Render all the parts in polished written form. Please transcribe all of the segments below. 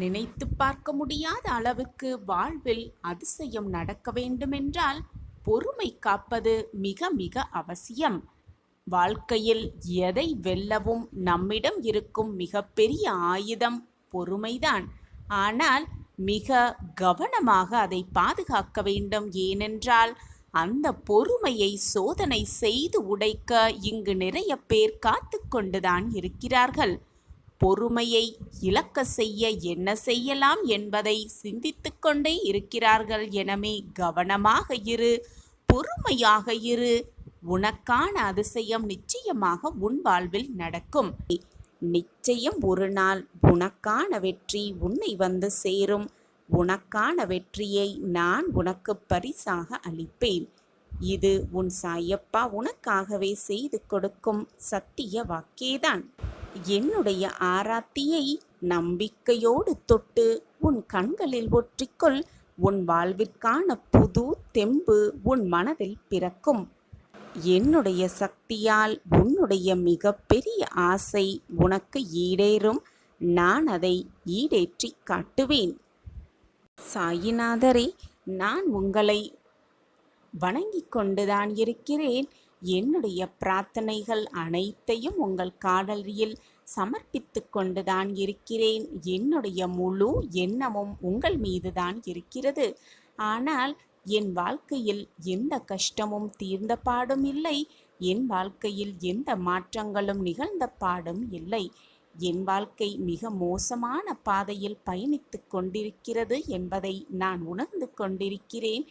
நினைத்து பார்க்க முடியாத அளவுக்கு வாழ்வில் அதிசயம் நடக்க வேண்டுமென்றால் பொறுமை காப்பது மிக மிக அவசியம். வாழ்க்கையில் எதை வெல்லவும் நம்மிடம் இருக்கும் மிகப்பெரிய ஆயுதம் பொறுமைதான். ஆனால் மிக கவனமாக அதை பாதுகாக்க வேண்டும். ஏனென்றால் அந்த பொறுமையை சோதனை செய்து உடைக்க இங்கு நிறைய பேர் காத்து கொண்டுதான் இருக்கிறார்கள். பொறுமையை இழக்க செய்ய என்ன செய்யலாம் என்பதை சிந்தித்துக் கொண்டே இருக்கிறார்கள். எனவே கவனமாக இரு, பொறுமையாக இரு. உனக்கான அதிசயம் நிச்சயமாக உன் வாழ்வில் நடக்கும். நிச்சயம் ஒரு நாள் உனக்கான வெற்றி உன்னை வந்து சேரும். உனக்கான வெற்றியை நான் உனக்கு பரிசாக அளிப்பேன். இது உன் சாயப்பா உனக்காகவே செய்து கொடுக்கும் சத்திய வாக்கேதான். என்னுடைய ஆராத்தியை நம்பிக்கையோடு தொட்டு உன் கண்களில் ஒற்றிக்கொள். உன் வாழ்விற்கான புது தெம்பு உன் மனதில் பிறக்கும். என்னுடைய சக்தியால் உன்னுடைய மிகப்பெரிய ஆசை உனக்கு ஈடேறும். நான் அதை ஈடேற்றி காட்டுவேன். சாயிநாதரே, நான் உங்களை வணங்கிக் கொண்டுதான் இருக்கிறேன். என்னுடைய பிரார்த்தனைகள் அனைத்தையும் உங்கள் காலடியில் சமர்ப்பித்து கொண்டுதான் இருக்கிறேன். என்னுடைய முழு எண்ணமும் உங்கள் மீதுதான் இருக்கிறது. ஆனால் என் வாழ்க்கையில் எந்த கஷ்டமும் தீர்ந்த பாடும் இல்லை. என் வாழ்க்கையில் எந்த மாற்றங்களும் நிகழ்ந்த பாடும் இல்லை. என் வாழ்க்கை மிக மோசமான பாதையில் பயணித்து கொண்டிருக்கிறது என்பதை நான் உணர்ந்து கொண்டிருக்கிறேன்.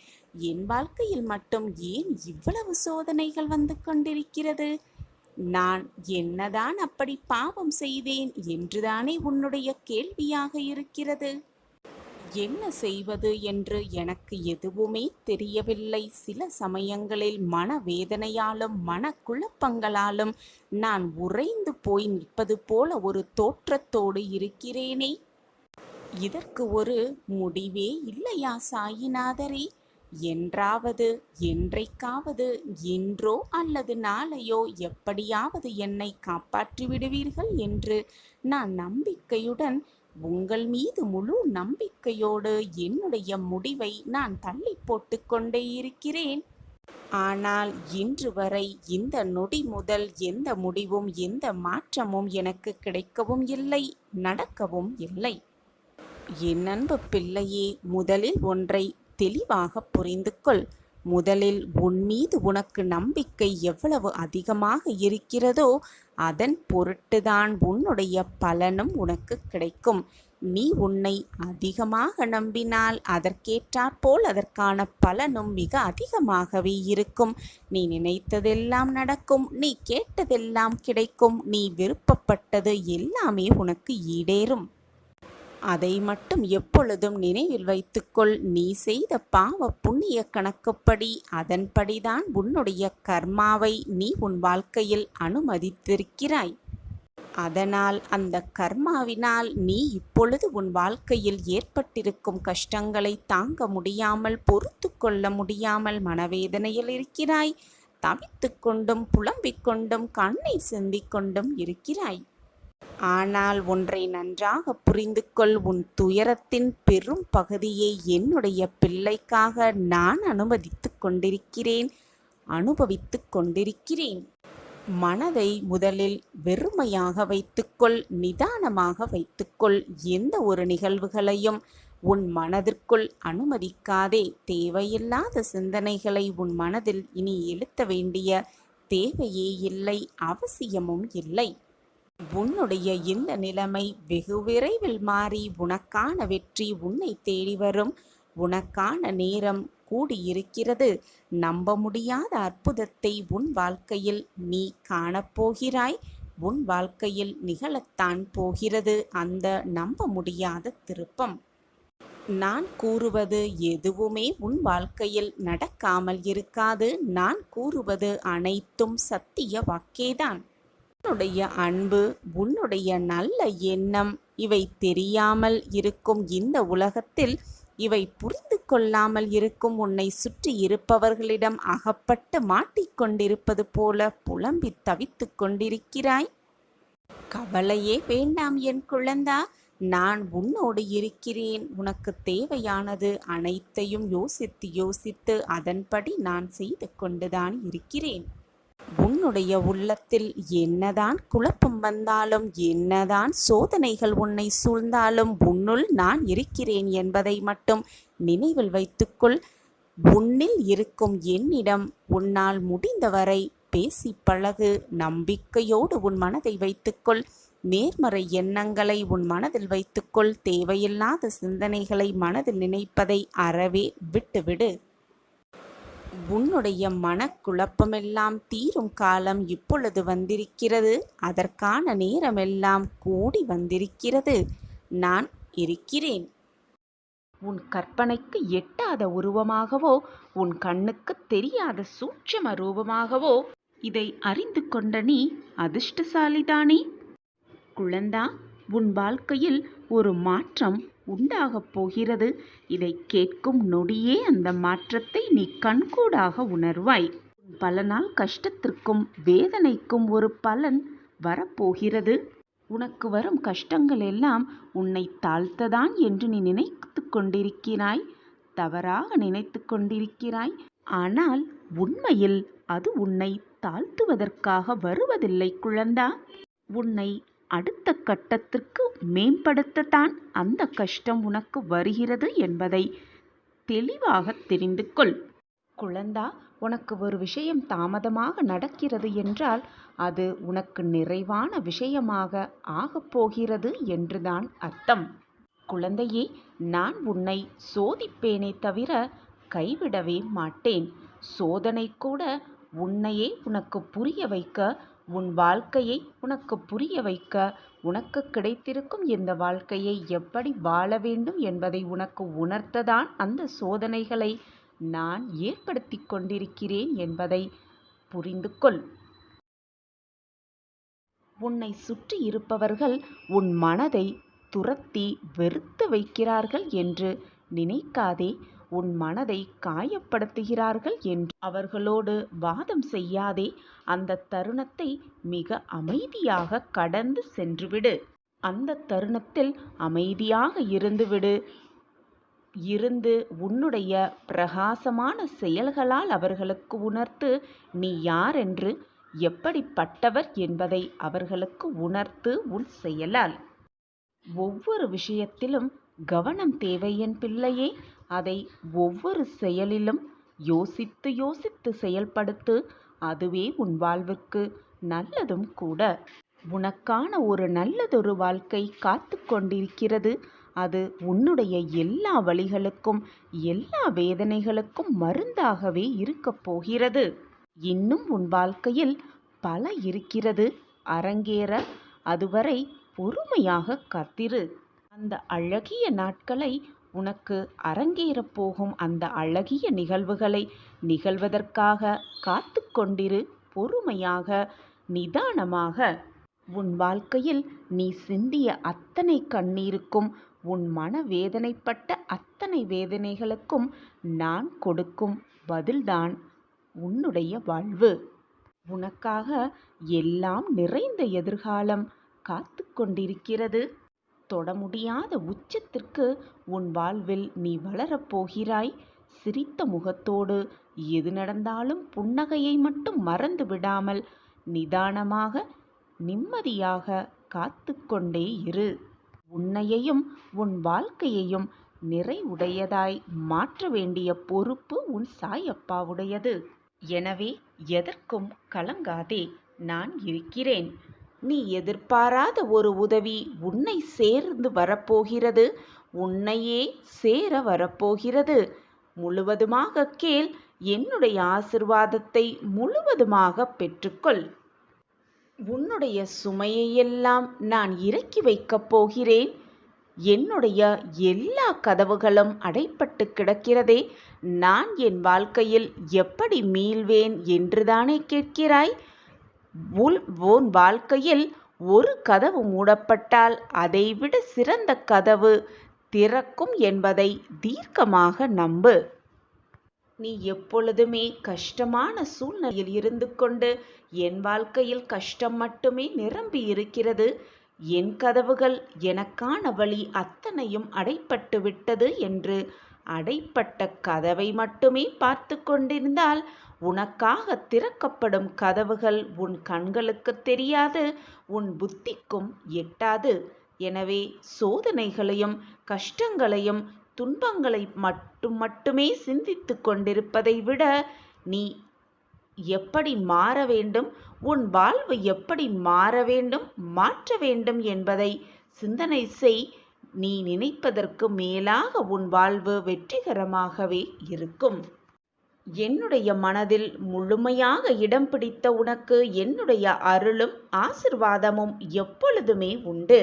என் வாழ்க்கையில் மட்டும் ஏன் இவ்வளவு சோதனைகள் வந்து கொண்டிருக்கிறது? நான் என்னதான் அப்படி பாவம் செய்தேன் என்றுதானே உன்னுடைய கேள்வியாக இருக்கிறது. என்ன செய்வது என்று எனக்கு எதுவுமே தெரியவில்லை. சில சமயங்களில் மனவேதனையாலும் மனக்குழப்பங்களாலும் நான் உறைந்து போய் நிற்பது போல ஒரு தோற்றத்தோடு இருக்கிறேனே. இதற்கு ஒரு முடிவே இல்லையா சாயிநாதரே? என்றாவது என்றைக்காவது இன்றோ அல்லது நாளையோ எப்படியாவது என்னை காப்பாற்றி விடுவீர்கள் என்று நான் நம்பிக்கையுடன், உங்கள் மீது முழு நம்பிக்கையோடு என்னுடைய முடிவை நான் தள்ளி போட்டு கொண்டே இருக்கிறேன். ஆனால் இன்று வரை இந்த நொடி முதல் எந்த முடிவும் எந்த மாற்றமும் எனக்கு கிடைக்கவும் இல்லை, நடக்கவும் இல்லை. என் அன்பு பிள்ளையே, முதலில் ஒன்றை தெளிவாக புரிந்து கொள். முதலில் உன் மீது உனக்கு நம்பிக்கை எவ்வளவு அதிகமாக இருக்கிறதோ அதன் பொருட்டுதான் உன்னுடைய பலனும் உனக்கு கிடைக்கும். நீ உன்னை அதிகமாக நம்பினால் அதற்கேற்றாற்போல் அதற்கான பலனும் மிக அதிகமாகவே இருக்கும். நீ நினைத்ததெல்லாம் நடக்கும், நீ கேட்டதெல்லாம் கிடைக்கும், நீ விருப்பப்பட்டது எல்லாமே உனக்கு ஈடேறும். அதை மட்டும் எப்பொழுதும் நினைவில் வைத்துக்கொள். நீ செய்த பாவ புண்ணிய கணக்குப்படி அதன்படிதான் உன்னுடைய கர்மாவை நீ உன் வாழ்க்கையில் அனுமதித்திருக்கிறாய். அதனால் அந்த கர்மாவினால் நீ இப்பொழுது உன் வாழ்க்கையில் ஏற்பட்டிருக்கும் கஷ்டங்களை தாங்க முடியாமல், பொறுத்து கொள்ள முடியாமல் மனவேதனையில் இருக்கிறாய். தவித்து கொண்டும் புலம்பிக் கொண்டும் கண்ணீர் சிந்திக் கொண்டும் இருக்கிறாய். ஆனால் ஒன்றை நன்றாக புரிந்து கொள். உன் துயரத்தின் பெரும் பகுதியை என்னுடைய பிள்ளைக்காக நான் அனுபவித்துக் கொண்டிருக்கிறேன். மனதை முதலில் வெறுமையாக வைத்துக்கொள், நிதானமாக வைத்துக்கொள். எந்த ஒரு நிகழ்வுகளையும் உன் மனதிற்குள் அனுமதிக்காதே. தேவையில்லாத சிந்தனைகளை உன் மனதில் இனி எழுத்த வேண்டிய தேவையே இல்லை, அவசியமும் இல்லை. உன்னுடைய இந்த நிலைமை வெகு விரைவில் மாறி உனக்கான வெற்றி உன்னை தேடி வரும். உனக்கான நேரம் கூடியிருக்கிறது. நம்ப முடியாத அற்புதத்தை உன் வாழ்க்கையில் நீ காணப்போகிறாய். உன் வாழ்க்கையில் நிகழத்தான் போகிறது அந்த நம்ப முடியாத திருப்பம். நான் கூறுவது எதுவுமே உன் வாழ்க்கையில் நடக்காமல் இருக்காது. நான் கூறுவது அனைத்தும் சத்திய வாக்கேதான். உன்னுடைய அன்பு, உன்னுடைய நல்ல எண்ணம் இவை தெரியாமல் இருக்கும் இந்த உலகத்தில், இவை புரிந்து கொள்ளாமல் இருக்கும் உன்னை சுற்றி இருப்பவர்களிடம் அகப்பட்டு மாட்டிக்கொண்டிருப்பது போல புலம்பி தவித்து கொண்டிருக்கிறாய். கவலையே வேண்டாம் என் குழந்தா. நான் உன்னோடு இருக்கிறேன். உனக்கு தேவையானது அனைத்தையும் யோசித்து யோசித்து அதன்படி நான் செய்து கொண்டுதான் இருக்கிறேன். உன்னுடைய உள்ளத்தில் என்னதான் குழப்பம் வந்தாலும், என்னதான் சோதனைகள் உன்னை சூழ்ந்தாலும், உன்னுள் நான் இருக்கிறேன் என்பதை மட்டும் நினைவில் வைத்துக்கொள். உன்னில் இருக்கும் என்னிடம் உன்னால் முடிந்தவரை பேசி பழகு. நம்பிக்கையோடு உன் மனதை வைத்துக்கொள். நேர்மறை எண்ணங்களை உன் மனதில் வைத்துக்கொள். தேவையில்லாத சிந்தனைகளை மனதில் நினைப்பதை அறவே விட்டுவிடு. உன்னுடைய மனக்குழப்பமெல்லாம் தீரும் காலம் இப்பொழுது வந்திருக்கிறது. அதற்கான நேரமெல்லாம் கூடி வந்திருக்கிறது. நான் இருக்கிறேன். உன் கற்பனைக்கு எட்டாத உருவமாகவோ, உன் கண்ணுக்கு தெரியாத சூட்சும ரூபமாகவோ இதை அறிந்து கொண்ட நீ அதிர்ஷ்டசாலிதானே. குழந்தா, உன் வாழ்க்கையில் ஒரு மாற்றம் உண்டாகப் போகிறது. இதை கேட்கும் நொடியே அந்த மாற்றத்தை நீ கண்கூடாக உணர்வாய். பல நாள் கஷ்டத்திற்கும் வேதனைக்கும் ஒரு பலன் வரப்போகிறது. உனக்கு வரும் கஷ்டங்கள் எல்லாம் உன்னை தாழ்த்ததான் என்று நீ நினைத்து கொண்டிருக்கிறாய். தவறாக நினைத்து கொண்டிருக்கிறாய். ஆனால் உண்மையில் அது உன்னை தாழ்த்துவதற்காக வருவதில்லை குழந்தா. உன்னை அடுத்த கட்டத்திற்கு மேம்படுத்தத்தான் அந்த கஷ்டம் உனக்கு வருகிறது என்பதை தெளிவாக தெரிந்து கொள். குழந்தா, உனக்கு ஒரு விஷயம் தாமதமாக நடக்கிறது என்றால் அது உனக்கு நிறைவான விஷயமாக ஆகப்போகிறது என்றுதான் அர்த்தம். குழந்தையே, நான் உன்னை சோதிப்பேனே தவிர கைவிடவே மாட்டேன். சோதனை கூட உன்னையே உனக்கு புரிய வைக்க, உன் வாழ்க்கையை உனக்கு புரிய வைக்க, உனக்கு கிடைத்திருக்கும் இந்த வாழ்க்கையை எப்படி வாழ வேண்டும் என்பதை உனக்கு உணர்த்ததான் அந்த சோதனைகளை நான் ஏற்படுத்தி கொண்டிருக்கிறேன் என்பதை புரிந்து கொள். உன்னை சுற்றி இருப்பவர்கள் உன் மனதை துரத்தி வெறுத்து வைக்கிறார்கள் என்று நினைக்காதே. உன் மனதை காயப்படுத்துகிறார்கள் என்று அவர்களோடு வாதம் செய்யாதே. அந்த தருணத்தை மிக அமைதியாக கடந்து சென்றுவிடு. அந்த தருணத்தில் அமைதியாக இருந்துவிடு. இருந்து உன்னுடைய பிரகாசமான செயல்களால் அவர்களுக்கு உணர்த்து நீ யாரென்று, எப்படிப்பட்டவர் என்பதை அவர்களுக்கு உணர்த்து உன் செயலால். ஒவ்வொரு விஷயத்திலும் கவனம் தேவை என் பிள்ளையே. அதை ஒவ்வொரு செயலிலும் யோசித்து யோசித்து செயல்படுத்து. அதுவே உன் வாழ்வுக்கு நல்லதும் கூட. உனக்கான ஒரு நல்லதொரு வாழ்க்கை காத்து கொண்டிருக்கிறது. அது உன்னுடைய எல்லா வலிகளுக்கும் எல்லா வேதனைகளுக்கும் மருந்தாகவே இருக்கப் போகிறது. இன்னும் உன் வாழ்க்கையில் பல இருக்கிறது அரங்கேற. அதுவரை பொறுமையாக காத்திரு. அந்த அழகிய நாட்களை, உனக்கு அரங்கேறப் போகும் அந்த அழகிய நிகழ்வுகளை நிகழ்வதற்காக காத்து கொண்டிரு. பொறுமையாக, நிதானமாக. உன் வாழ்க்கையில் நீ சிந்திய அத்தனை கண்ணீருக்கும், உன் மன வேதனைப்பட்ட அத்தனை வேதனைகளுக்கும் நான் கொடுக்கும் பதில்தான் உன்னுடைய வாழ்வு. உனக்காக எல்லாம் நிறைந்த எதிர்காலம் காத்து கொண்டிருக்கிறது. தொட முடியாத உச்சத்திற்கு உன் வாழ்வில் நீ வளரப்போகிறாய். சிரித்த முகத்தோடு எது நடந்தாலும் புன்னகையை மட்டும் மறந்து விடாமல் நிதானமாக நிம்மதியாக காத்து கொண்டே இரு. உன்னையையும் உன் வாழ்க்கையையும் நிறைவுடையதாய் மாற்ற வேண்டிய பொறுப்பு உன் சாயப்பாவுடையது. எனவே எதற்கும் கலங்காதே, நான் இருக்கிறேன். நீ எதிர்பாராத ஒரு உதவி உன்னை சேர்ந்து வரப்போகிறது. உன்னையே சேர வரப்போகிறது. முழுவதுமாக கேள். என்னுடைய ஆசிர்வாதத்தை முழுவதுமாக பெற்றுக்கொள். உன்னுடைய சுமையையெல்லாம் நான் இறக்கி வைக்கப் போகிறேன். என்னுடைய எல்லா கதவுகளும் அடைப்பட்டு கிடக்கிறதே, நான் என் வாழ்க்கையில் எப்படி மீள்வேன் என்றுதானே கேட்கிறாய்? உன் வாழ்க்கையில் ஒரு கதவு மூடப்பட்டால் அதைவிட சிறந்த கதவு திறக்கும் என்பதை தீர்க்கமாக நம்பு. நீ எப்பொழுதுமே கஷ்டமான சூழ்நிலையில் இருந்து கொண்டு என் வாழ்க்கையில் கஷ்டம் மட்டுமே நிரம்பி இருக்கிறது, என் கதவுகள், எனக்கான வழி அத்தனையும் அடைப்பட்டு விட்டது என்று அடைப்பட்ட கதவை மட்டுமே பார்த்து கொண்டிருந்தால் உனக்காக திறக்கப்படும் கதவுகள் உன் கண்களுக்கு தெரியாது, உன் புத்திக்கும் எட்டாது. எனவே சோதனைகளையும் கஷ்டங்களையும் துன்பங்களை மட்டுமே சிந்தித்து கொண்டிருப்பதை விட நீ எப்படி மாற வேண்டும், உன் வாழ்வு எப்படி மாற வேண்டும், மாற்ற வேண்டும் என்பதை சிந்தனை செய். நீ நினைப்பதற்கு மேலாக உன் வாழ்வு வெற்றிகரமாகவே இருக்கும். என்னுடைய மனதில் முழுமையாக இடம் பிடித்த உனக்கு என்னுடைய அருளும் ஆசிர்வாதமும் எப்பொழுதுமே உண்டு.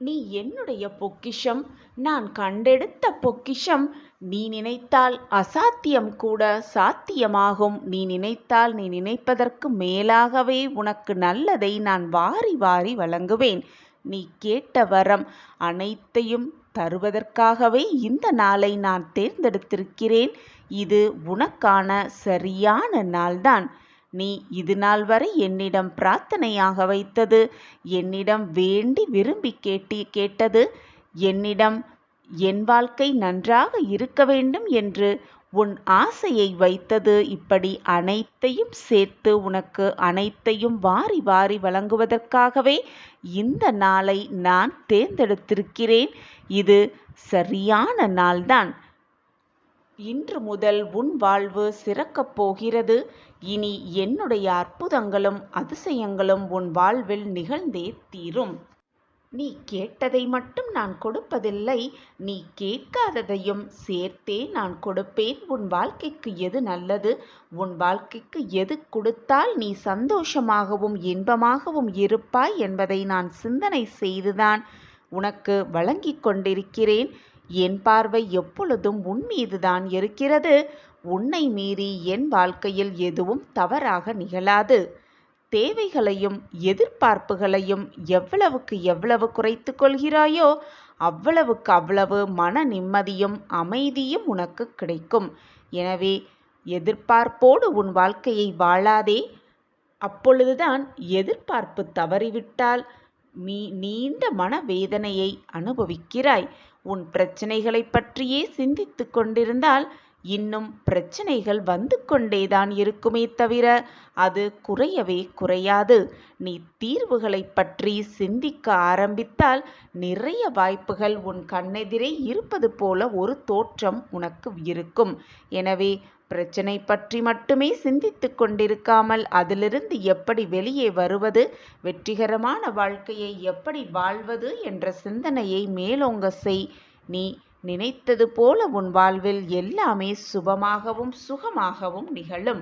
நீ என்னுடைய பொக்கிஷம், நான் கண்டெடுத்த பொக்கிஷம். நீ நினைத்தால் அசாத்தியம் கூட சாத்தியமாகும். நீ நினைத்தால் நீ நினைப்பதற்கு மேலாகவே உனக்கு நல்லதை நான் வாரி வாரி வழங்குவேன். நீ கேட்ட வரம் அனைத்தையும் தருவதற்காகவே இந்த நாளை நான் தேர்ந்தெடுத்திருக்கிறேன். இது உனக்கான சரியான நாள்தான். நீ இது நாள் வரை என்னிடம் பிரார்த்தனையாக வைத்தது, என்னிடம் வேண்டி விரும்பி கேட்டது, என்னிடம் என் வாழ்க்கை நன்றாக இருக்க வேண்டும் என்று உன் ஆசையை வைத்தது, இப்படி அனைத்தையும் சேர்த்து உனக்கு அனைத்தையும் வாரி வாரி வழங்குவதற்காகவே இந்த நாளை நான் தேர்ந்தெடுத்திருக்கிறேன். இது சரியான நாள்தான். இன்று முதல் உன் வாழ்வு சிறக்கப் போகிறது. இனி என்னுடைய அற்புதங்களும் அதிசயங்களும் உன் வாழ்வில் நிகழ்ந்தே தீரும். நீ கேட்டதை மட்டும் நான் கொடுப்பதில்லை, நீ கேட்காததையும் சேர்த்தே நான் கொடுப்பேன். உன் வாழ்க்கைக்கு எது நல்லது, உன் வாழ்க்கைக்கு எது கொடுத்தால் நீ சந்தோஷமாகவும் இன்பமாகவும் இருப்பாய் என்பதை நான் சிந்தனை செய்துதான் உனக்கு வழங்கி கொண்டிருக்கிறேன். என் பார்வை எப்பொழுதும் உன் மீதுதான் இருக்கிறது. உன்னை மீறி என் வாழ்க்கையில் எதுவும் தவறாக நிகழாது. தேவைகளையும் எதிர்பார்ப்புகளையும் எவ்வளவுக்கு எவ்வளவு குறைத்து கொள்கிறாயோ அவ்வளவுக்கு அவ்வளவு மன நிம்மதியும் அமைதியும் உனக்கு கிடைக்கும். எனவே எதிர்பார்ப்போடு உன் வாழ்க்கையை வாழாதே. அப்பொழுதுதான் எதிர்பார்ப்பு தவறிவிட்டால் நீண்ட மனவேதனையை அனுபவிக்கிறாய். உன் பிரச்சனைகளை பற்றியே சிந்தித்து கொண்டிருந்தால் இன்னும் பிரச்சனைகள் வந்து கொண்டேதான் இருக்குமே தவிர அது குறையவே குறையாது. நீ தீர்வுகளை பற்றி சிந்திக்க ஆரம்பித்தால் நிறைய வாய்ப்புகள் உன் கண்ணெதிரே இருப்பது போல ஒரு தோற்றம் உனக்கு இருக்கும். எனவே பிரச்சனை பற்றி மட்டுமே சிந்தித்து கொண்டிருக்காமல் அதிலிருந்து எப்படி வெளியே வருவது, வெற்றிகரமான வாழ்க்கையை எப்படி வாழ்வது என்ற சிந்தனையை மேலோங்க செய். நீ நினைத்தது போல உன் வாழ்வில் எல்லாமே சுபமாகவும் சுகமாகவும் நிகழும்.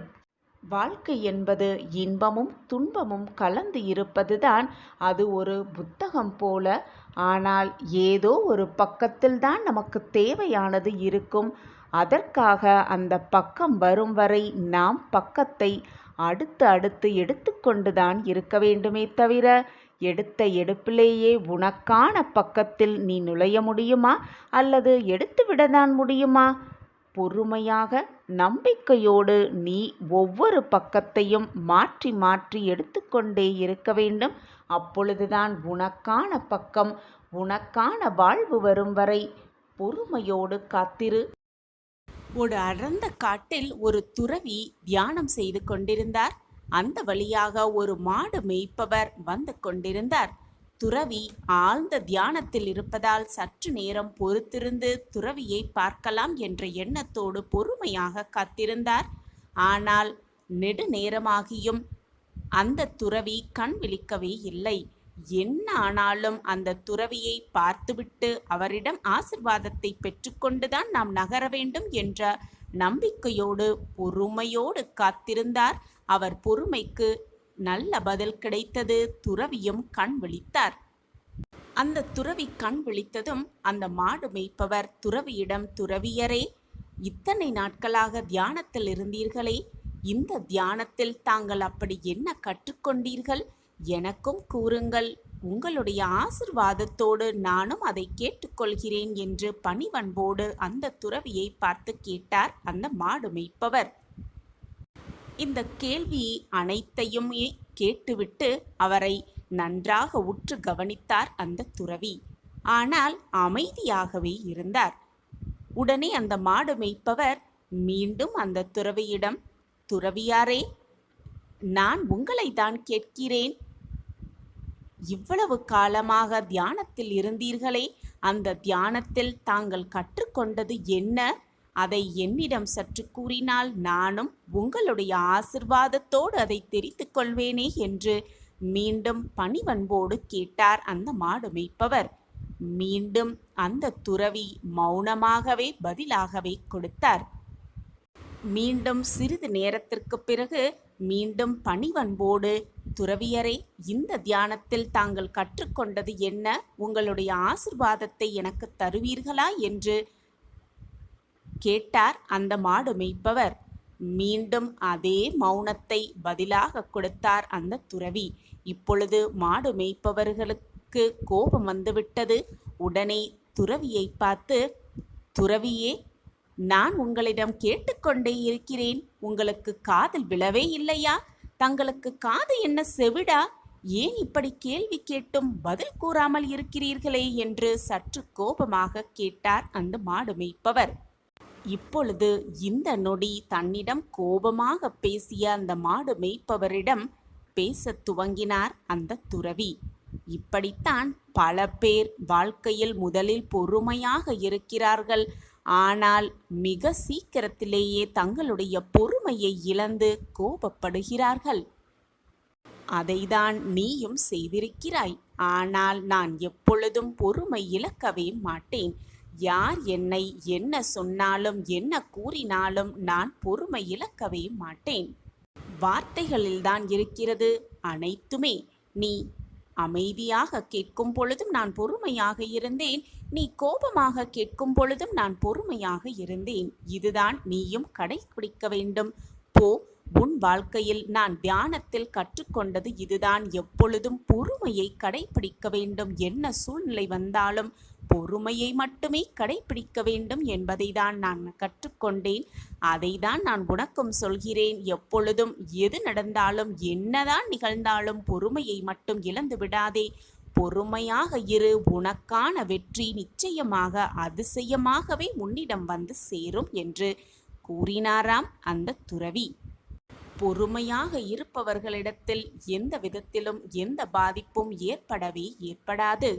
வாழ்க்கை என்பது இன்பமும் துன்பமும் கலந்து இருப்பதுதான். அது ஒரு புத்தகம் போல. ஆனால் ஏதோ ஒரு பக்கத்தில்தான் நமக்கு தேவையானது இருக்கும். அதற்காக அந்த பக்கம் வரும் வரை நாம் பக்கத்தை அடுத்து அடுத்து எடுத்துக்கொண்டுதான் இருக்க வேண்டுமே தவிர எடுத்த எடுப்பிலேயே உனக்கான பக்கத்தில் நீ நுழைய முடியுமா, அல்லது எடுத்துவிடத்தான் முடியுமா? பொறுமையாக நம்பிக்கையோடு நீ ஒவ்வொரு பக்கத்தையும் மாற்றி மாற்றி எடுத்துக்கொண்டே இருக்க வேண்டும். அப்பொழுதுதான் உனக்கான பக்கம், உனக்கான வாழ்வு வரும் வரை பொறுமையோடு காத்திரு. ஒரு அடர்ந்த காட்டில் ஒரு துறவி தியானம் செய்து கொண்டிருந்தார். அந்த வழியாக ஒரு மாடு மேய்ப்பவர் வந்து கொண்டிருந்தார். துறவி ஆழ்ந்த தியானத்தில் இருப்பதால் சற்று நேரம் பொறுத்திருந்து துறவியை பார்க்கலாம் என்ற எண்ணத்தோடு பொறுமையாக காத்திருந்தார். ஆனால் நெடுநேரமாகியும் அந்த துறவி கண் விழிக்கவே இல்லை. என்ன ஆனாலும் அந்த துறவியை பார்த்துவிட்டு அவரிடம் ஆசிர்வாதத்தை பெற்றுக்கொண்டுதான் நாம் நகர வேண்டும் என்ற நம்பிக்கையோடு பொறுமையோடு காத்திருந்தார். அவர் பொறுமைக்கு நல்ல பதில் கிடைத்தது. துறவியும் கண் விழித்தார். அந்த துறவி கண் விழித்ததும் அந்த மாடு மேய்ப்பவர் துறவியிடம், துறவியரே, இத்தனை நாட்களாக தியானத்தில் இருந்தீர்களே, இந்த தியானத்தில் தாங்கள் அப்படி என்ன கற்றுக்கொண்டீர்கள்? எனக்கும் கூறுங்கள். உங்களுடைய ஆசிர்வாதத்தோடு நானும் அதை கேட்டுக்கொள்கிறேன் என்று பணிவன்போடு அந்த துறவியை பார்த்து கேட்டார் அந்த மாடு மேய்ப்பவர். இந்த கேள்வி அனைத்தையுமே கேட்டுவிட்டு அவரை நன்றாக உற்று கவனித்தார் அந்த துறவி. ஆனால் அமைதியாகவே இருந்தார். உடனே அந்த மாடு மேய்ப்பவர் மீண்டும் அந்த துறவியிடம், துறவியாரே, நான் உங்களை தான் கேட்கிறேன். இவ்வளவு காலமாக தியானத்தில் இருந்தீர்களே, அந்த தியானத்தில் தாங்கள் கற்றுக்கொண்டது என்ன? அதை என்னிடம் சற்று கூறினால் நானும் உங்களுடைய ஆசிர்வாதத்தோடு அதை தெரிந்து கொள்வேனே என்று மீண்டும் பணிவன்போடு கேட்டார் அந்த மாடு மேய்ப்பவர். மீண்டும் அந்த துறவி மௌனமாகவே பதிலாகவே கொடுத்தார். மீண்டும் சிறிது நேரத்திற்கு பிறகு மீண்டும் பணிவன்போடு, துறவியரே, இந்த தியானத்தில் தாங்கள் கற்றுக்கொண்டது என்ன? உங்களுடைய ஆசிர்வாதத்தை எனக்கு தருவீர்களா என்று கேட்டார் அந்த மாடு மேய்ப்பவர். மீண்டும் அதே மௌனத்தை பதிலாக கொடுத்தார் அந்த துறவி. இப்பொழுது மாடு மேய்ப்பவர்களுக்கு கோபம் வந்துவிட்டது. உடனே துறவியை பார்த்து, துறவியே, நான் உங்களிடம் கேட்டுக்கொண்டே இருக்கிறேன். உங்களுக்கு காதில் விழவே இல்லையா? தங்களுக்கு காது என்ன செவிடா? ஏன் இப்படி கேள்வி கேட்டும் பதில் கூறாமல் இருக்கிறீர்களே என்று சற்று கோபமாக கேட்டார் அந்த மாடு மேய்ப்பவர். இப்பொழுது இந்த நொடி தன்னிடம் கோபமாக பேசிய அந்த மாடு மேய்ப்பவரிடம் பேசத் துவங்கினார் அந்த துறவி. இப்படித்தான் பல பேர் வாழ்க்கையில் முதலில் பொறுமையாக இருக்கிறார்கள். ஆனால் மிக சீக்கிரத்திலேயே தங்களுடைய பொறுமையை இழந்து கோபப்படுகிறார்கள். அதைதான் நீயும் செய்திருக்கிறாய். ஆனால் நான் எப்பொழுதும் பொறுமை இழக்கவே மாட்டேன். யார் என்னை என்ன சொன்னாலும் என்ன கூறினாலும் நான் பொறுமை இழக்கவே மாட்டேன். வார்த்தைகளில்தான் இருக்கிறது அனைத்துமே. நீ அமைதியாக கேட்கும் பொழுதும் நான் பொறுமையாக இருந்தேன். நீ கோபமாக கேட்கும் பொழுதும் நான் பொறுமையாக இருந்தேன். இதுதான் நீயும் கடைபிடிக்க வேண்டும். போ, உன் வாழ்க்கையில் நான் தியானத்தில் கற்றுக்கொண்டது இதுதான். எப்பொழுதும் பொறுமையை கடைபிடிக்க வேண்டும். என்ன சூழ்நிலை வந்தாலும் பொறுமையை மட்டுமே கடைபிடிக்க வேண்டும் என்பதை தான் நான் கற்றுக்கொண்டேன். அதை தான் நான் உனக்கும் சொல்கிறேன். எப்பொழுதும் எது நடந்தாலும் என்னதான் நிகழ்ந்தாலும் பொறுமையை மட்டும் இழந்து விடாதே. பொறுமையாக இரு. உனக்கான வெற்றி நிச்சயமாக அதிசயமாகவே உன்னிடம் வந்து சேரும் என்று கூறினாராம் அந்த துறவி. பொறுமையாக இருப்பவர்களிடத்தில் எந்த விதத்திலும் எந்த பாதிப்பும் ஏற்படாது.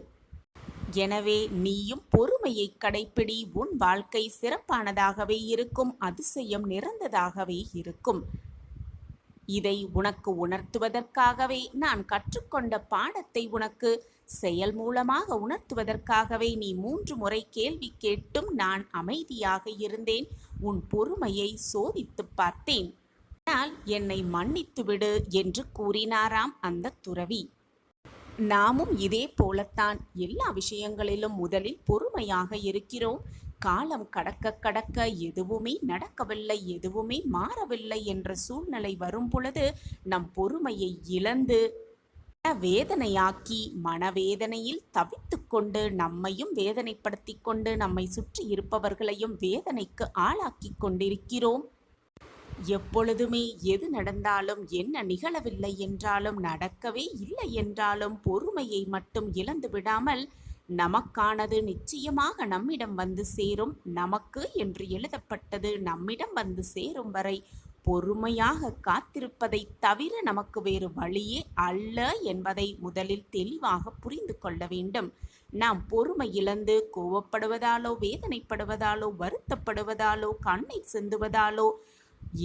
எனவே நீயும் பொறுமையை கடைப்பிடி. உன் வாழ்க்கை சிறப்பானதாகவே இருக்கும். அதிசயம் நிறைந்ததாகவே இருக்கும். இதை உனக்கு உணர்த்துவதற்காகவே நான் கற்றுக்கொண்ட பாடத்தை உனக்கு செயல் மூலமாக உணர்த்துவதற்காகவே நீ 3 முறை கேள்வி கேட்டும் நான் அமைதியாக இருந்தேன். உன் பொறுமையை சோதித்து பார்த்தேன். ஆனால் என்னை மன்னித்து விடு என்று கூறினாராம் அந்த துறவி. நாமும் இதே போலத்தான் எல்லா விஷயங்களிலும் முதலில் பொறுமையாக இருக்கிறோம். காலம் கடக்க கடக்க எதுவுமே நடக்கவில்லை, எதுவுமே மாறவில்லை என்ற சூழ்நிலை வரும் பொழுது நம் பொறுமையை இழந்து வேதனையாக்கி மனவேதனையில் தவித்து கொண்டு நம்மையும் வேதனைப்படுத்தி கொண்டு நம்மை சுற்றி இருப்பவர்களையும் வேதனைக்கு ஆளாக்கி கொண்டிருக்கிறோம். எப்பொழுதுமே எது நடந்தாலும் என்ன நிகழவில்லை என்றாலும் நடக்கவே இல்லை என்றாலும் பொறுமையை மட்டும் இழந்து விடாமல் நமக்கானது நிச்சயமாக நம்மிடம் வந்து சேரும். நமக்கு என்று எழுதப்பட்டது நம்மிடம் வந்து சேரும் வரை பொறுமையாக காத்திருப்பதை தவிர நமக்கு வேறு வழியே அல்ல என்பதை முதலில் தெளிவாக புரிந்து கொள்ள வேண்டும். நாம் பொறுமை இழந்து கோவப்படுவதாலோ வேதனைப்படுவதாலோ வருத்தப்படுவதாலோ கண்ணை சிந்துவதாலோ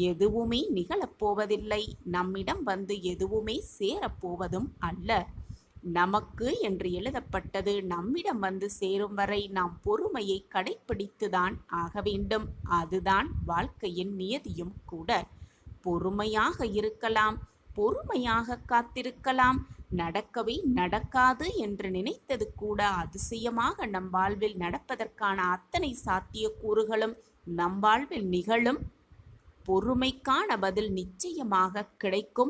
எதுவுமே நிகழப்போவதில்லை. நம்மிடம் வந்து எதுவுமே சேரப்போவதும் அல்ல. நமக்கு என்று எழுதப்பட்டது நம்மிடம் வந்து சேரும் வரை நாம் பொறுமையை கடைப்பிடித்துதான் ஆக வேண்டும். அதுதான் வாழ்க்கையின் நியதியும் கூட. பொறுமையாக இருக்கலாம், பொறுமையாக காத்திருக்கலாம். நடக்கவே நடக்காது என்று நினைத்தது கூட அதிசயமாக நம் வாழ்வில் நடப்பதற்கான அத்தனை சாத்தியக்கூறுகளும் நம் வாழ்வில் நிகழும். பொறுமைக்கான பதில் நிச்சயமாக கிடைக்கும்.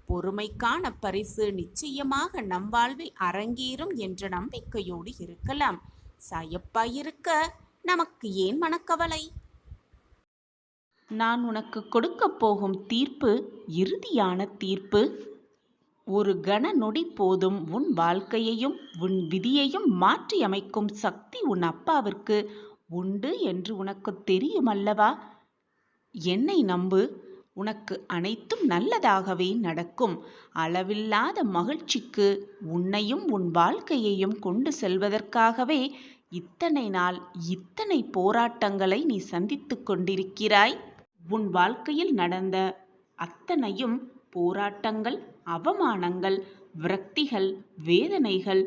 பொறுமைக்கான பரிசு நிச்சயமாக நம் வாழ்வில் அரங்கேறும் என்ற நம்பிக்கையோடு இருக்கலாம். சாயப்பாயிருக்க நமக்கு ஏன் மனக்கவலை? நான் உனக்கு கொடுக்க போகும் தீர்ப்பு இறுதியான தீர்ப்பு. ஒரு கண நொடி போதும் உன் வாழ்க்கையையும் உன் விதியையும் மாற்றியமைக்கும் சக்தி உன் அப்பாவிற்கு உண்டு என்று உனக்கு தெரியுமல்லவா? என்னை நம்பு, உனக்கு அனைத்தும் நல்லதாகவே நடக்கும். அளவில்லாத மகிழ்ச்சிக்கு உன்னையும் உன் வாழ்க்கையையும் கொண்டு செல்வதற்காகவே இத்தனை நாள் இத்தனை போராட்டங்களை நீ சந்தித்துக் கொண்டிருக்கிறாய். உன் வாழ்க்கையில் நடந்த அத்தனையும் போராட்டங்கள், அவமானங்கள், விரக்திகள், வேதனைகள்,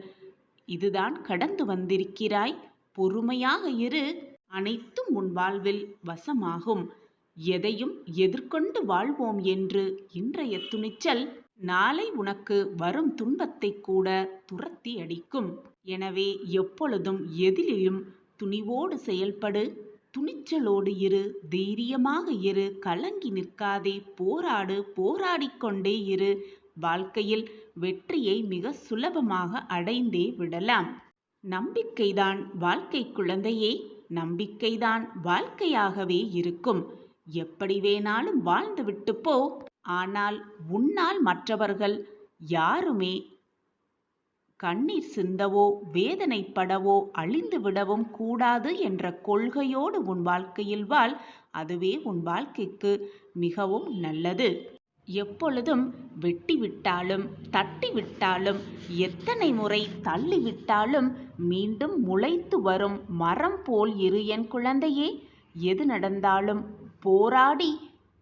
இதுதான் கடந்து வந்திருக்கிறாய். பொறுமையாக இரு, அனைத்தும் உன் வாழ்வில் வசமாகும். எதையும் எதிர்கொண்டு வாழ்வோம் என்று இன்றைய துணிச்சல் நாளை உனக்கு வரும் துன்பத்தை கூட துரத்தி அடிக்கும். எனவே எப்பொழுதும் எதிலும் துணிவோடு செயல்படு, துணிச்சலோடு இரு, தைரியமாக இரு, கலங்கி நிற்காதே, போராடு, போராடிக்கொண்டே இரு. வாழ்க்கையில் வெற்றியை மிக சுலபமாக அடைந்தே விடலாம். நம்பிக்கைதான் வாழ்க்கை குழந்தையே, நம்பிக்கைதான் வாழ்க்கையாகவே இருக்கும். எப்படி வேணாலும் வாழ்ந்து விட்டு போ, ஆனால் உன்னால் மற்றவர்கள் யாருமே கண்ணீர் சிந்தவோ வேதனைப்படவோ அழிந்து விடவும் கூடாது என்ற கொள்கையோடு உன் வாழ்க்கையில் வாழ். அதுவே உன் வாழ்க்கைக்கு மிகவும் நல்லது. எப்பொழுதும் வெட்டிவிட்டாலும் தட்டிவிட்டாலும் எத்தனை முறை தள்ளிவிட்டாலும் மீண்டும் முளைத்து வரும் மரம் போல் இரு என் குழந்தையே. எது நடந்தாலும் போராடி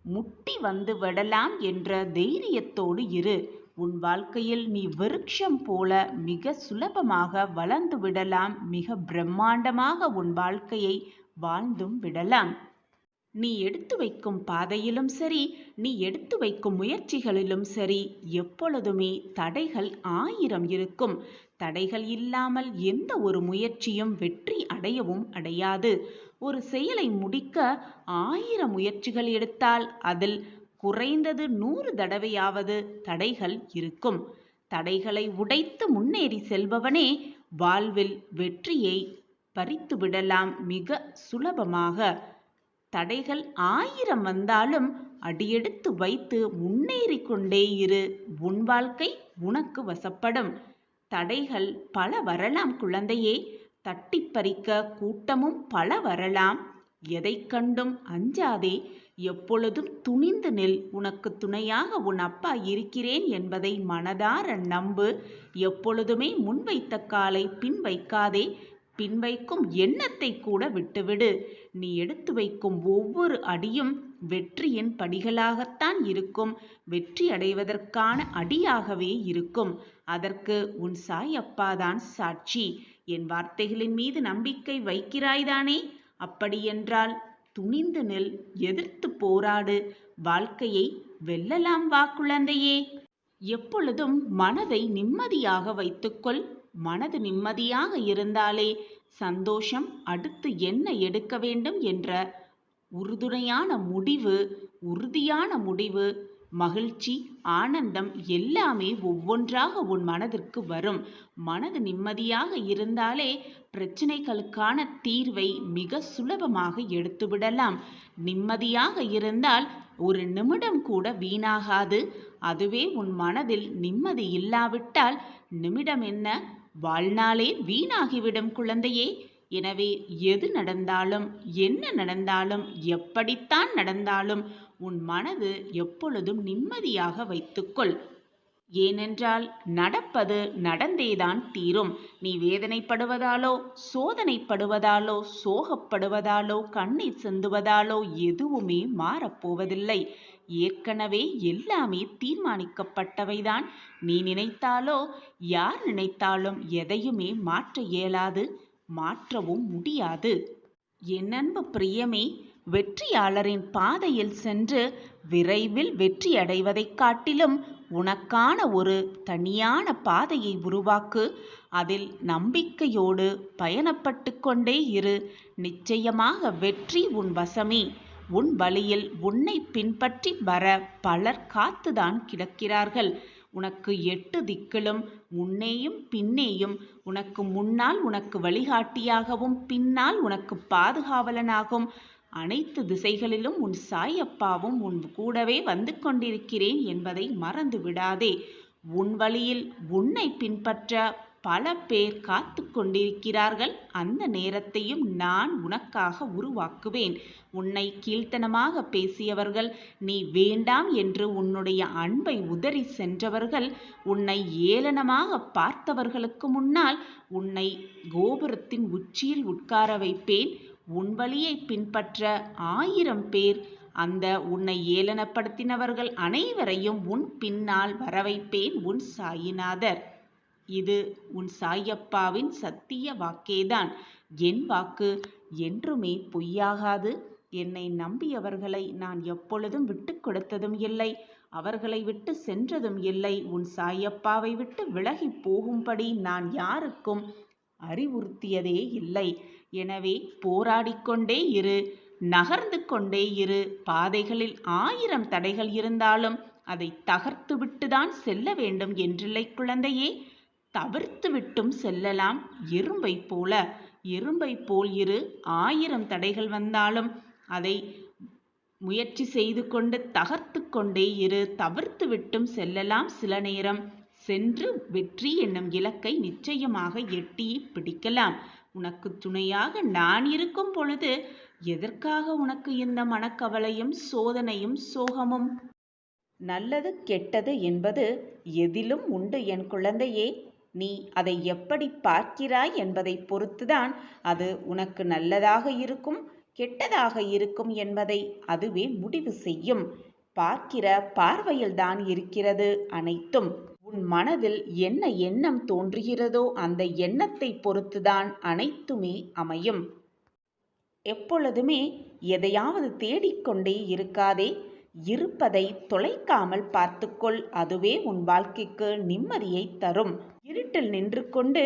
முட்டி வந்து விடலாம் என்ற தைரியத்தோடு இரு. உன் வாழ்க்கையில் நீ விருட்சம் போல மிக சுலபமாக வளர்ந்து விடலாம். மிக பிரம்மாண்டமாக உன் வாழ்க்கையை வாழ்ந்தும் விடலாம். நீ எடுத்து வைக்கும் பாதையிலும் சரி, நீ எடுத்து வைக்கும் முயற்சிகளிலும் சரி, எப்பொழுதுமே தடைகள் 1000 இருக்கும். தடைகள் இல்லாமல் எந்த ஒரு முயற்சியும் வெற்றி அடையவும் அடையாது. ஒரு செயலை முடிக்க 1000 முயற்சிகள் எடுத்தால் அதில் குறைந்தது 100 தடவையாவது தடைகள் இருக்கும். தடைகளை உடைத்து முன்னேறி செல்பவனே வாழ்வில் வெற்றியை பறித்து விடலாம் மிக சுலபமாக. தடைகள் 1000 வந்தாலும் அடியெடுத்து வைத்து முன்னேறி கொண்டே இரு. உன் வாழ்க்கை உனக்கு வசப்படும். தடைகள் பல வரலாம் குழந்தையே, தட்டி பறிக்க கூட்டமும் பல வரலாம். எதை கண்டும் அஞ்சாதே, எப்பொழுதும் துணிந்து நில். உனக்கு துணையாக உன் அப்பா இருக்கிறேன் என்பதை மனதார நம்பு. எப்பொழுதுமே முன்வைத்த காலை பின் வைக்காதே, பின் வைக்கும் எண்ணத்தை கூட விட்டுவிடு. நீ எடுத்து வைக்கும் ஒவ்வொரு அடியும் வெற்றியின் படிகளாகத்தான் இருக்கும். வெற்றி அடைவதற்கான அடியாகவே இருக்கும். அதற்கு உன் சாய் அப்பாதான் சாட்சி. என் வார்த்தைகளின் மீது நம்பிக்கை வைக்கிறாய்தானே? அப்படியென்றால் துணிந்து நில், எதிர்த்து போராடு, வாழ்க்கையை வெல்லலாம் வா குழந்தையே. எப்பொழுதும் மனதை நிம்மதியாக வைத்துக்கொள். மனது நிம்மதியாக இருந்தாலே சந்தோஷம், அடுத்து என்ன எடுக்க வேண்டும் என்ற உறுதுணையான முடிவு, உறுதியான முடிவு, மகிழ்ச்சி, ஆனந்தம் எல்லாமே ஒவ்வொன்றாக உன் மனதிற்கு வரும். மனது நிம்மதியாக இருந்தாலே பிரச்சனைகளுக்கான தீர்வை மிக சுலபமாக எடுத்துவிடலாம். நிம்மதியாக இருந்தால் ஒரு நிமிடம் கூட வீணாகாது. அதுவே உன் மனதில் நிம்மதி இல்லாவிட்டால் நிமிடம் என்ன, வாழ்நாளே வீணாகிவிடும் குழந்தையே. எனவே எது நடந்தாலும், என்ன நடந்தாலும், எப்படித்தான் நடந்தாலும் உன் மனது எப்பொழுதும் நிம்மதியாக வைத்துக்கொள். ஏனென்றால் நடப்பது நடந்தேதான் தீரும். நீ வேதனைப்படுவதாலோ, சோதனைப்படுவதாலோ, சோகப்படுவதாலோ, கண்ணீர் சிந்துவதாலோ எதுவுமே மாறப்போவதில்லை. ஏற்கனவே எல்லாமே தீர்மானிக்கப்பட்டவைதான். நீ நினைத்தாலோ யார் நினைத்தாலும் எதையுமே மாற்ற இயலாது, மாற்றவும் முடியாது. என் அன்பு பிரியமே, வெற்றியாளரின் பாதையில் சென்று விரைவில் வெற்றி அடைவதைக் காட்டிலும் உனக்கான ஒரு தனியான பாதையை உருவாக்கு. அதில் நம்பிக்கையோடு பயணப்பட்டு கொண்டே இரு. நிச்சயமாக வெற்றி உன் வசமே. உன் வழியில் உன்னை பின்பற்றி வர பலர் காத்துதான் கிடக்கிறார்கள். உனக்கு 8 திக்கிலும் முன்னேயும் பின்னேயும், உனக்கு முன்னால் உனக்கு வழிகாட்டியாகவும் பின்னால் உனக்கு பாதுகாவலனாகவும் அனைத்து திசைகளிலும் உன் சாயப்பாவும் உன் கூடவே வந்து கொண்டிருக்கிறேன் என்பதை மறந்து விடாதே. உன் வழியில் உன்னை பின்பற்ற பல பேர் காத்து கொண்டிருக்கிறார்கள். அந்த நேரத்தையும் நான் உனக்காக உருவாக்குவேன். உன்னை கீழ்த்தனமாக பேசியவர்கள், நீ வேண்டாம் என்று உன்னுடைய அன்பை உதறி சென்றவர்கள், உன்னை ஏளனமாக பார்த்தவர்களுக்கு முன்னால் உன்னை கோபுரத்தின் உச்சியில் உட்கார வைப்பேன். உன் வழியை பின்பற்ற 1000 பேர் அந்த உன்னை ஏளனப்படுத்தினவர்கள் அனைவரையும் உன் பின்னால் வரவைப்பேன். உன் சாயிநாதர். இது உன் சாயப்பாவின் சத்திய வாக்கேதான். என் வாக்கு என்றுமே பொய்யாகாது. என்னை நம்பியவர்களை நான் எப்பொழுதும் விட்டு கொடுத்ததும் இல்லை, அவர்களை விட்டு சென்றதும் இல்லை. உன் சாயப்பாவை விட்டு விலகி போகும்படி நான் யாருக்கும் அறிவுறுத்தியதே இல்லை. எனவே போராடிக்கொண்டே இரு, நகர்ந்து கொண்டே இரு. பாதைகளில் 1000 தடைகள் இருந்தாலும் அதை தகர்த்து விட்டுதான் செல்ல வேண்டும் என்றில்லை குழந்தையே. தவிர்த்து விட்டும் செல்லலாம். எறும்பை போல் இரு. 1000 தடைகள் வந்தாலும் அதை முயற்சி செய்து கொண்டு தகர்த்து கொண்டே இரு. தவிர்த்து விட்டும் செல்லலாம். சில நேரம் சென்று வெற்றி என்னும் இலக்கை நிச்சயமாக எட்டி பிடிக்கலாம். உனக்கு துணையாக நான் இருக்கும் பொழுது எதற்காக உனக்கு இந்த மனக்கவலையும் சோதனையும் சோகமும்? நல்லது கெட்டது என்பது எதிலும் உண்டு என் குழந்தையே. நீ அதை எப்படி பார்க்கிறாய் என்பதை பொறுத்துதான் அது உனக்கு நல்லதாக இருக்கும் கெட்டதாக இருக்கும் என்பதை அதுவே முடிவு செய்யும். பார்க்கிற பார்வையில்தான் இருக்கிறது அனைத்தும். உன் மனதில் என்ன எண்ணம் தோன்றுகிறதோ அந்த எண்ணத்தை பொறுத்துதான் அனைத்துமே அமையும். எப்பொழுதுமே எதையாவது தேடிக்கொண்டே இருக்காதே. இருப்பதை தொலைக்காமல் பார்த்துக்கொள். அதுவே உன் வாழ்க்கைக்கு நிம்மதியை தரும். இருட்டில் நின்று கொண்டு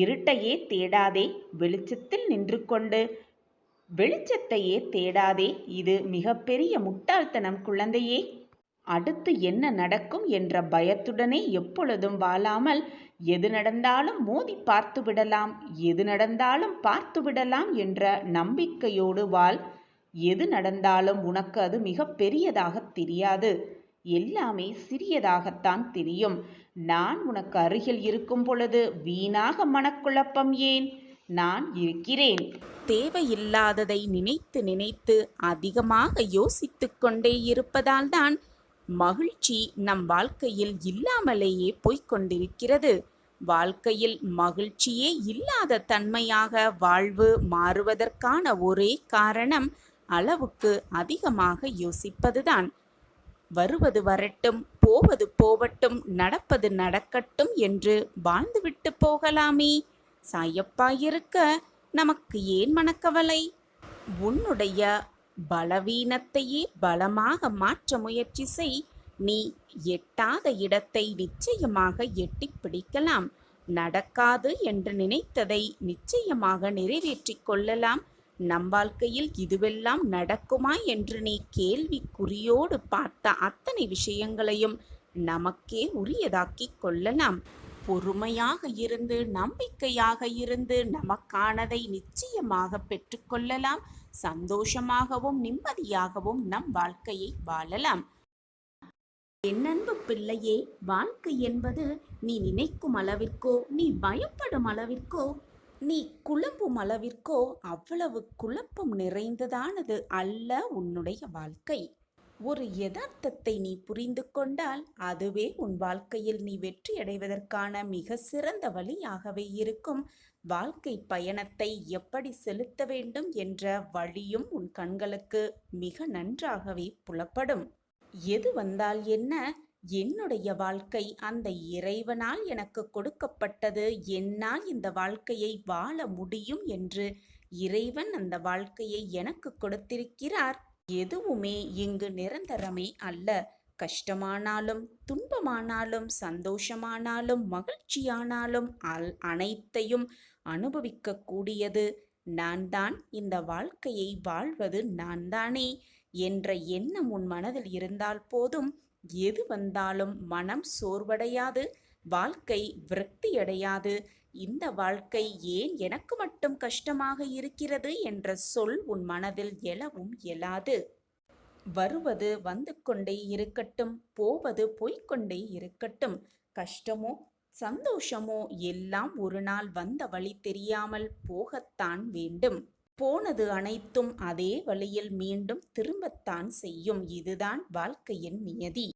இருட்டையே தேடாதே. வெளிச்சத்தில் நின்று கொண்டு வெளிச்சத்தையே தேடாதே. இது மிகப்பெரிய முட்டாள்தனம் குழந்தையே. அடுத்து என்ன நடக்கும் என்ற பயத்துடனே எப்பொழுதும் வாழாமல், எது நடந்தாலும் மோதி பார்த்து விடலாம், எது நடந்தாலும் பார்த்து விடலாம் என்ற நம்பிக்கையோடு வாழ். எது நடந்தாலும் உனக்கு அது மிக பெரியதாக தெரியாது. எல்லாமே சிறியதாகத்தான் தெரியும். நான் உனக்கு அருகில் இருக்கும் பொழுது வீணாக மனக்குழப்பம் ஏன்? நான் இருக்கிறேன். தேவையில்லாததை நினைத்து நினைத்து அதிகமாக யோசித்து கொண்டே இருப்பதால்தான் மகிழ்ச்சி நம் வாழ்க்கையில் இல்லாமலேயே போய்கொண்டிருக்கிறது. வாழ்க்கையில் மகிழ்ச்சியே இல்லாத தன்மையாக வாழ்வு மாறுவதற்கான ஒரே காரணம் அளவுக்கு அதிகமாக யோசிப்பதுதான். வருவது வரட்டும், போவது போவட்டும், நடப்பது நடக்கட்டும் என்று வாழ்ந்துவிட்டு போகலாமே. சாயப்பா இருக்க நமக்கு ஏன் மனக்கவலை? உன்னுடைய பலவீனத்தையே பலமாக மாற்ற முயற்சி செய். நீ எட்டாத இடத்தை நிச்சயமாக எட்டி பிடிக்கலாம். நடக்காது என்று நினைத்ததை நிச்சயமாக நிறைவேற்றிக் கொள்ளலாம். நம் வாழ்க்கையில் இதுவெல்லாம் நடக்குமா என்று நீ கேள்விக்குறியோடு பார்த்த அத்தனை விஷயங்களையும் நமக்கே உரியதாக்கிக் கொள்ளலாம். பொறுமையாக இருந்து நம்பிக்கையாக இருந்து நமக்கானதை நிச்சயமாக பெற்றுக்கொள்ளலாம். சந்தோஷமாகவும் நிம்மதியாகவும் நம் வாழ்க்கையை வாழலாம். என் அன்பு பிள்ளையே, வாழ்க்கை என்பது நீ நினைக்கும் அளவிற்கோ, நீ பயப்படும் அளவிற்கோ, நீ குழம்பும் அளவிற்கோ அவ்வளவு குழப்பம் நிறைந்ததானது அல்ல உன்னுடைய வாழ்க்கை. ஒரு யதார்த்தத்தை நீ புரிந்து கொண்டால் அதுவே உன் வாழ்க்கையில் நீ வெற்றியடைவதற்கான மிக சிறந்த வழியாகவே இருக்கும். வாழ்க்கை பயணத்தை எப்படி செலுத்த வேண்டும் என்ற வழியும் உன் கண்களுக்கு மிக நன்றாகவே புலப்படும். எது வந்தால் என்ன, என்னுடைய வாழ்க்கை அந்த இறைவனால் எனக்கு கொடுக்கப்பட்டது. என்னால் இந்த வாழ்க்கையை வாழ முடியும் என்று இறைவன் அந்த வாழ்க்கையை எனக்கு கொடுத்திருக்கிறார். எதுவுமே இங்கு நிரந்தரமே அல்ல. கஷ்டமானாலும் துன்பமானாலும் சந்தோஷமானாலும் மகிழ்ச்சியானாலும் அனைத்தையும் அனுபவிக்க கூடியது நான் தான். இந்த வாழ்க்கையை வாழ்வது நான் தானே என்ற எண்ணம் உன் மனதில் இருந்தால் போதும். எது வந்தாலும் மனம் சோர்வடையாது, வாழ்க்கை விரக்தியடையாது. இந்த வாழ்க்கை ஏன் எனக்கு மட்டும் கஷ்டமாக இருக்கிறது என்ற சொல் உன் மனதில் எழவும் எழாது. வருவது வந்து கொண்டே இருக்கட்டும், போவது போய்கொண்டே இருக்கட்டும். கஷ்டமோ சந்தோஷமோ எல்லாம் ஒரு நாள் வந்த வழி தெரியாமல் போகத்தான் வேண்டும். போனது அனைத்தும் அதே வழியில் மீண்டும் திரும்பத்தான் செய்யும். இதுதான் வாழ்க்கையின் நியதி.